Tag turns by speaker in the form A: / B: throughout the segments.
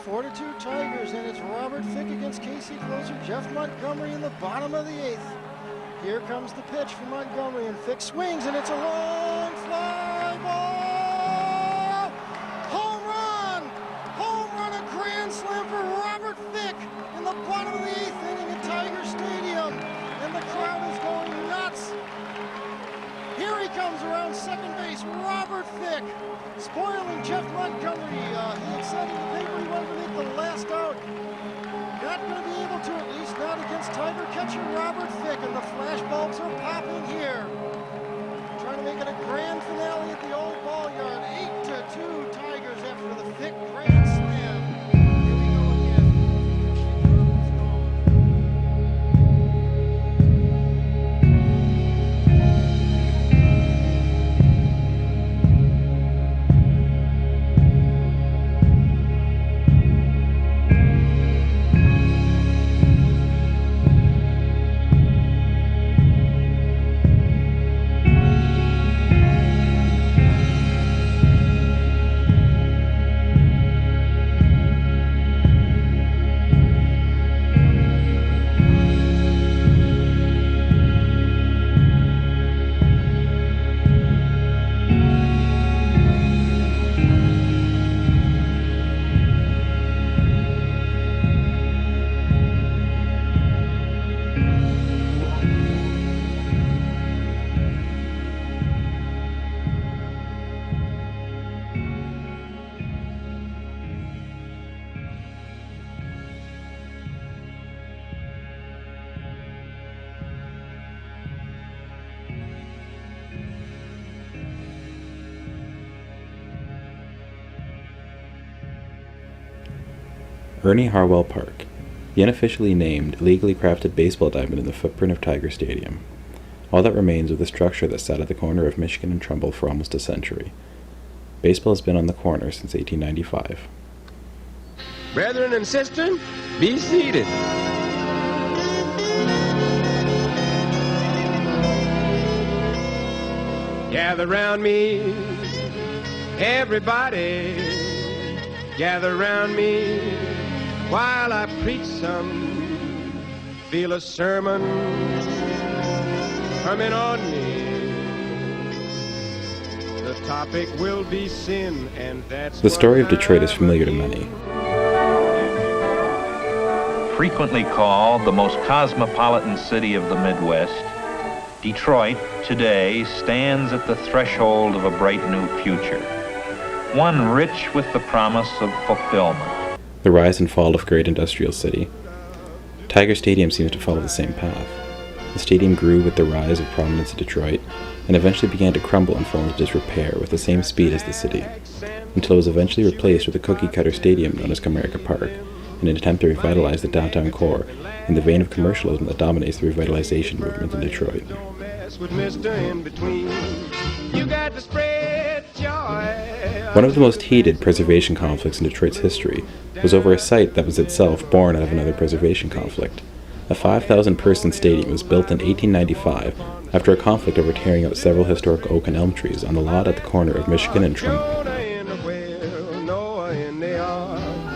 A: 4-2 Tigers, and it's Robert Fick against KC closer Jeff Montgomery in the bottom of the 8th. Here comes the pitch from Montgomery, and Fick swings, and it's a long fly ball! Home run! Home run, a grand slam for Robert Fick in the bottom of the 8th inning at Tiger Stadium, and the crowd is going nuts. Here he comes around second base, Robert Fick, spoiling Jeff Montgomery. He had said in the paper he wanted to make the last out. Not going to be able to, at least not against Tiger catcher Robert Fick, and the flash bulbs are popping here. Trying to make it a grand finale at the old ball yard. 8-2 Tigers after the Fick grand slam. Here we go again.
B: Ernie Harwell Park, the unofficially named, illegally crafted baseball diamond in the footprint of Tiger Stadium. All that remains of the structure that sat at the corner of Michigan and Trumbull for almost a century. Baseball has been on the corner since 1895.
C: Brethren and sisters, be seated. Gather round me, everybody, gather round me while I preach some, feel a sermon coming on me. The topic will be sin, and that's
B: the story of Detroit is familiar to many.
D: Frequently called the most cosmopolitan city of the Midwest, Detroit today stands at the threshold of a bright new future, one rich with the promise of fulfillment.
B: The rise and fall of a great industrial city. Tiger Stadium seems to follow the same path. The stadium grew with the rise of prominence in Detroit, and eventually began to crumble and fall into disrepair with the same speed as the city, until it was eventually replaced with a cookie-cutter stadium known as Comerica Park, in an attempt to revitalize the downtown core in the vein of commercialism that dominates the revitalization movement in Detroit. One of the most heated preservation conflicts in Detroit's history was over a site that was itself born out of another preservation conflict. A 5,000-person stadium was built in 1895 after a conflict over tearing out several historic oak and elm trees on the lot at the corner of Michigan and Trumbull.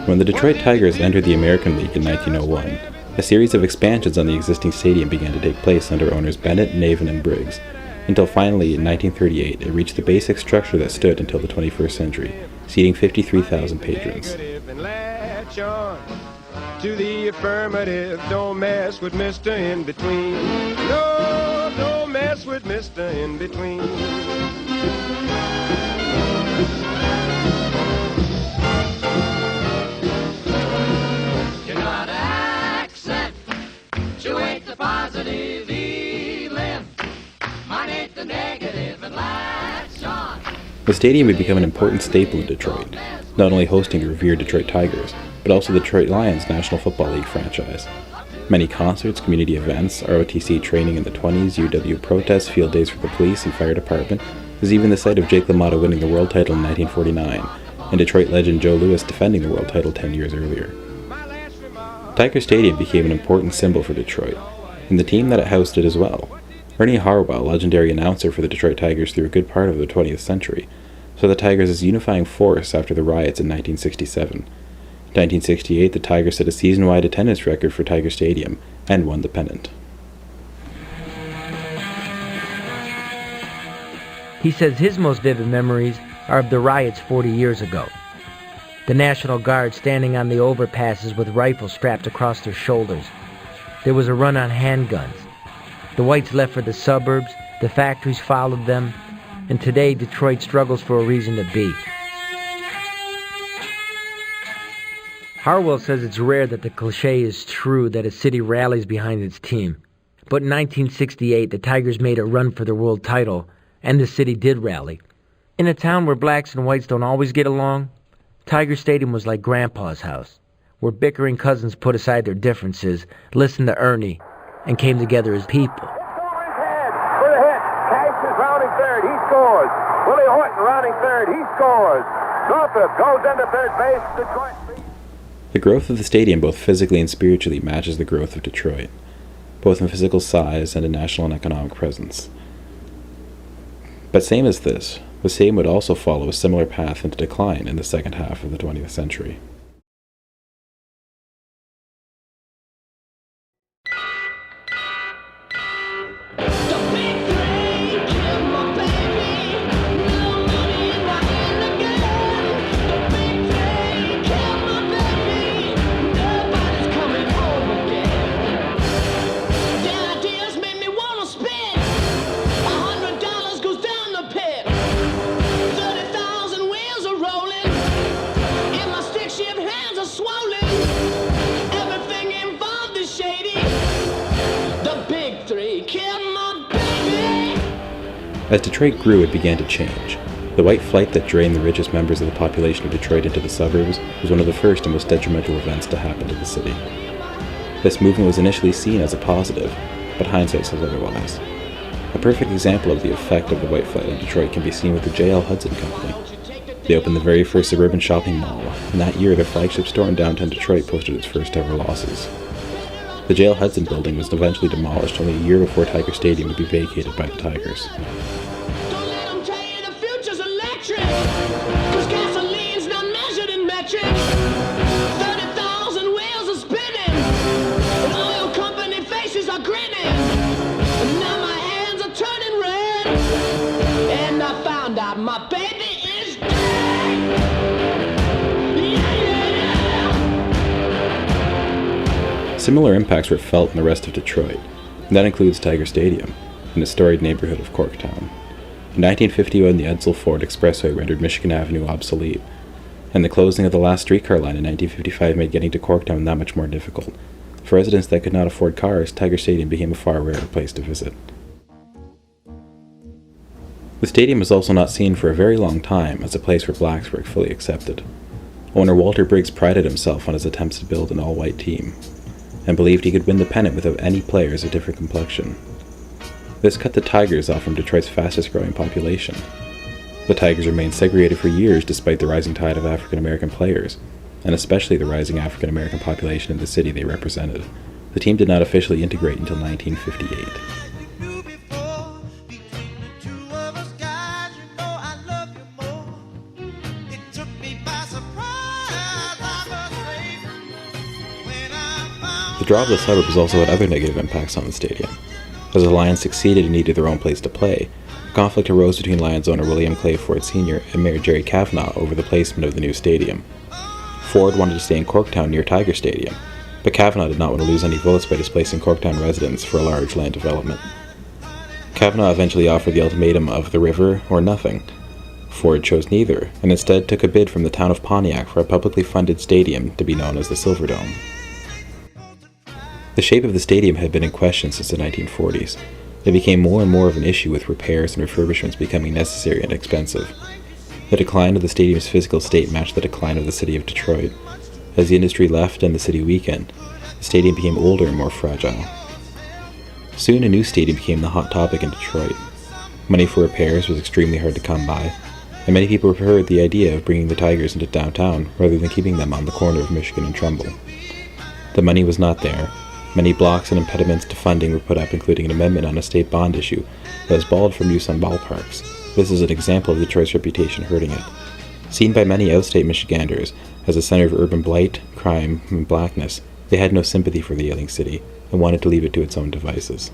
B: When the Detroit Tigers entered the American League in 1901, a series of expansions on the existing stadium began to take place under owners Bennett, Navin, and Briggs, until finally in 1938 it reached the basic structure that stood until the 21st century, seating 53,000 patrons.
C: To the affirmative, don't mess with Mr. In Between. No, don't mess with Mr. In Between.
E: You got accent, you ain't the positive, mine ain't the negative, and latch on.
B: The stadium would become an important staple in Detroit, not only hosting the revered Detroit Tigers, but also the Detroit Lions National Football League franchise. Many concerts, community events, ROTC training in the 20s, UW protests, field days for the police and fire department, was even the site of Jake LaMotta winning the world title in 1949, and Detroit legend Joe Louis defending the world title 10 years earlier. Tiger Stadium became an important symbol for Detroit, and the team that it housed it as well. Ernie Harwell, legendary announcer for the Detroit Tigers through a good part of the 20th century, saw the Tigers as a unifying force after the riots in 1967. 1968, the Tigers set a season-wide attendance record for Tiger Stadium and won the pennant.
F: He says his most vivid memories are of the riots 40 years ago. The National Guard standing on the overpasses with rifles strapped across their shoulders. There was a run on handguns. The whites left for the suburbs, the factories followed them, and today Detroit struggles for a reason to be. Harwell says it's rare that the cliché is true that a city rallies behind its team. But in 1968, the Tigers made a run for the world title, and the city did rally. In a town where blacks and whites don't always get along, Tiger Stadium was like Grandpa's house, where bickering cousins put aside their differences, listened to Ernie, and came together as people.
G: It's over his head for the hit. Cash is rounding third. He scores. Willie Horton rounding third. He scores. Northup goes into third base. Detroit leads.
B: The growth of the stadium, both physically and spiritually, matches the growth of Detroit, both in physical size and in national and economic presence. But same as this, the stadium would also follow a similar path into decline in the second half of the 20th century. As Detroit grew, it began to change. The white flight that drained the richest members of the population of Detroit into the suburbs was one of the first and most detrimental events to happen to the city. This movement was initially seen as a positive, but hindsight says otherwise. A perfect example of the effect of the white flight on Detroit can be seen with the J.L. Hudson Company. They opened the very first suburban shopping mall, and that year their flagship store in downtown Detroit posted its first ever losses. The J.L. Hudson building was eventually demolished only a year before Tiger Stadium would be vacated by the Tigers.
E: My baby is dead.
B: Similar impacts were felt in the rest of Detroit, and that includes Tiger Stadium, in the storied neighborhood of Corktown. In 1951, the Edsel Ford Expressway rendered Michigan Avenue obsolete, and the closing of the last streetcar line in 1955 made getting to Corktown that much more difficult. For residents that could not afford cars, Tiger Stadium became a far rarer place to visit. The stadium was also not seen for a very long time as a place where blacks were fully accepted. Owner Walter Briggs prided himself on his attempts to build an all-white team, and believed he could win the pennant without any players of different complexion. This cut the Tigers off from Detroit's fastest-growing population. The Tigers remained segregated for years despite the rising tide of African-American players, and especially the rising African-American population in the city they represented. The team did not officially integrate until 1958. The draw of the suburbs also had other negative impacts on the stadium. As the Lions succeeded and needed their own place to play, a conflict arose between Lions owner William Clay Ford Sr. and Mayor Jerry Cavanaugh over the placement of the new stadium. Ford wanted to stay in Corktown near Tiger Stadium, but Cavanaugh did not want to lose any votes by displacing Corktown residents for a large land development. Cavanaugh eventually offered the ultimatum of the river or nothing. Ford chose neither, and instead took a bid from the town of Pontiac for a publicly funded stadium to be known as the Silverdome. The shape of the stadium had been in question since the 1940s. It became more and more of an issue with repairs and refurbishments becoming necessary and expensive. The decline of the stadium's physical state matched the decline of the city of Detroit. As the industry left and the city weakened, the stadium became older and more fragile. Soon a new stadium became the hot topic in Detroit. Money for repairs was extremely hard to come by, and many people preferred the idea of bringing the Tigers into downtown rather than keeping them on the corner of Michigan and Trumbull. The money was not there. Many blocks and impediments to funding were put up, including an amendment on a state bond issue that was balled from use on ballparks. This is an example of Detroit's reputation hurting it. Seen by many outstate Michiganders As a center of urban blight, crime, and blackness, they had no sympathy for the ailing city and wanted to leave it to its own devices.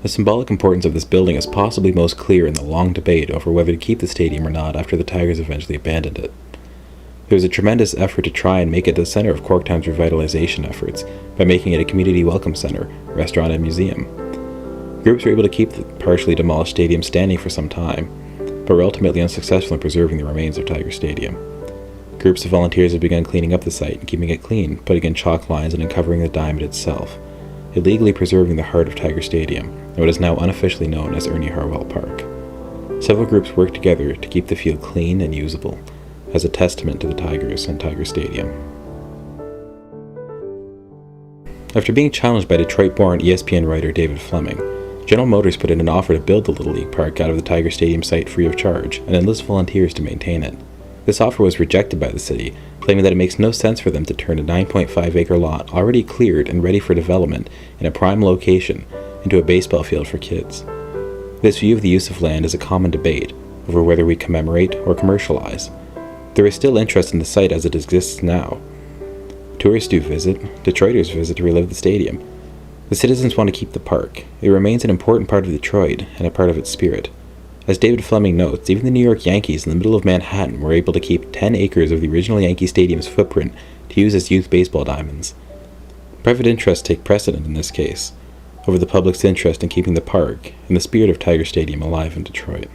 B: The symbolic importance of this building is possibly most clear in the long debate over whether to keep the stadium or not after the Tigers eventually abandoned it. There was a tremendous effort to try and make it the center of Corktown's revitalization efforts by making it a community welcome center, restaurant, and museum. Groups were able to keep the partially demolished stadium standing for some time, but were ultimately unsuccessful in preserving the remains of Tiger Stadium. Groups of volunteers have begun cleaning up the site and keeping it clean, putting in chalk lines and uncovering the diamond itself, illegally preserving the heart of Tiger Stadium and what is now unofficially known as Ernie Harwell Park. Several groups work together to keep the field clean and usable, as a testament to the Tigers and Tiger Stadium. After being challenged by Detroit-born ESPN writer David Fleming, General Motors put in an offer to build the Little League Park out of the Tiger Stadium site free of charge and enlist volunteers to maintain it. This offer was rejected by the city, claiming that it makes no sense for them to turn a 9.5-acre lot already cleared and ready for development in a prime location into a baseball field for kids. This view of the use of land is a common debate over whether we commemorate or commercialize. There is still interest in the site as it exists now. Tourists do visit, Detroiters visit to relive the stadium. The citizens want to keep the park. It remains an important part of Detroit and a part of its spirit. As David Fleming notes, even the New York Yankees in the middle of Manhattan were able to keep 10 acres of the original Yankee Stadium's footprint to use as youth baseball diamonds. Private interests take precedent in this case, over the public's interest in keeping the park and the spirit of Tiger Stadium alive in Detroit.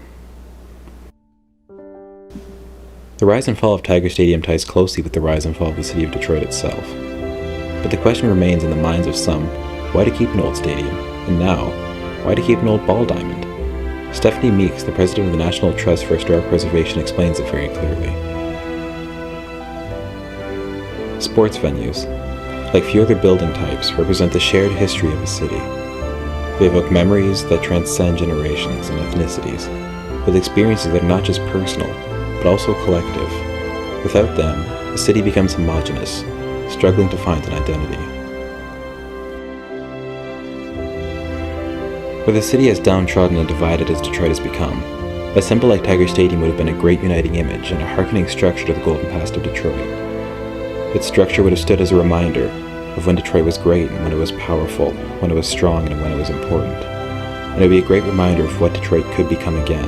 B: The rise and fall of Tiger Stadium ties closely with the rise and fall of the city of Detroit itself. But the question remains in the minds of some, why to keep an old stadium? And now, why to keep an old ball diamond? Stephanie Meeks, the president of the National Trust for Historic Preservation, explains it very clearly. Sports venues, like few other building types, represent the shared history of a city. They evoke memories that transcend generations and ethnicities, with experiences that are not just personal, but also collective. Without them, the city becomes homogeneous, struggling to find an identity. With a city as downtrodden and divided as Detroit has become, a symbol like Tiger Stadium would have been a great uniting image and a hearkening structure to the golden past of Detroit. Its structure would have stood as a reminder of when Detroit was great and when it was powerful, when it was strong and when it was important. And it would be a great reminder of what Detroit could become again,